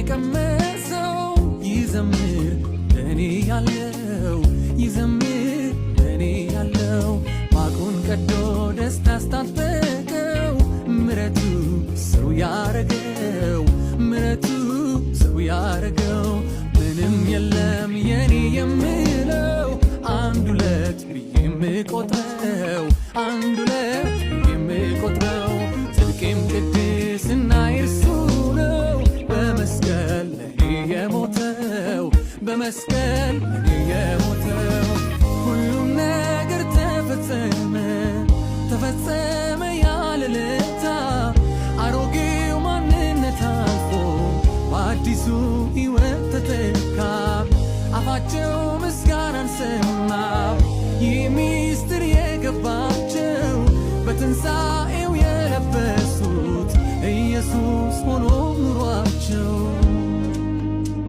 የቀመሰው ይዘምር ለኔ ያለው ይዘምር ለኔ ያለው ማቁን ቀዶ ደስታ አስታጠቀው ምረቱ ሰው ያረገው ምረቱ ሰው ያረገው ምንም የለም የኔ የምለው አንድ ሁለት የምቆጥረው አንድ ሁለት የምቆጥረው ጽድቄም ቅድስና የእርሱ ነው በመስቀል ለኔ የሞተው በመስቀል ለኔ የሞተው ሁሉም ነገር ተፈጸመ ተፈጸመ ያለ ለታ አሮጌው ማንነት አልፎ በአዲሱ ሕይወት ተተካ አፋቸው ምስጋናን ሰማ ይህ ሚስጥር የገባቸው በትንሣኤው የለበሱት ኢየሱስ ሆኖ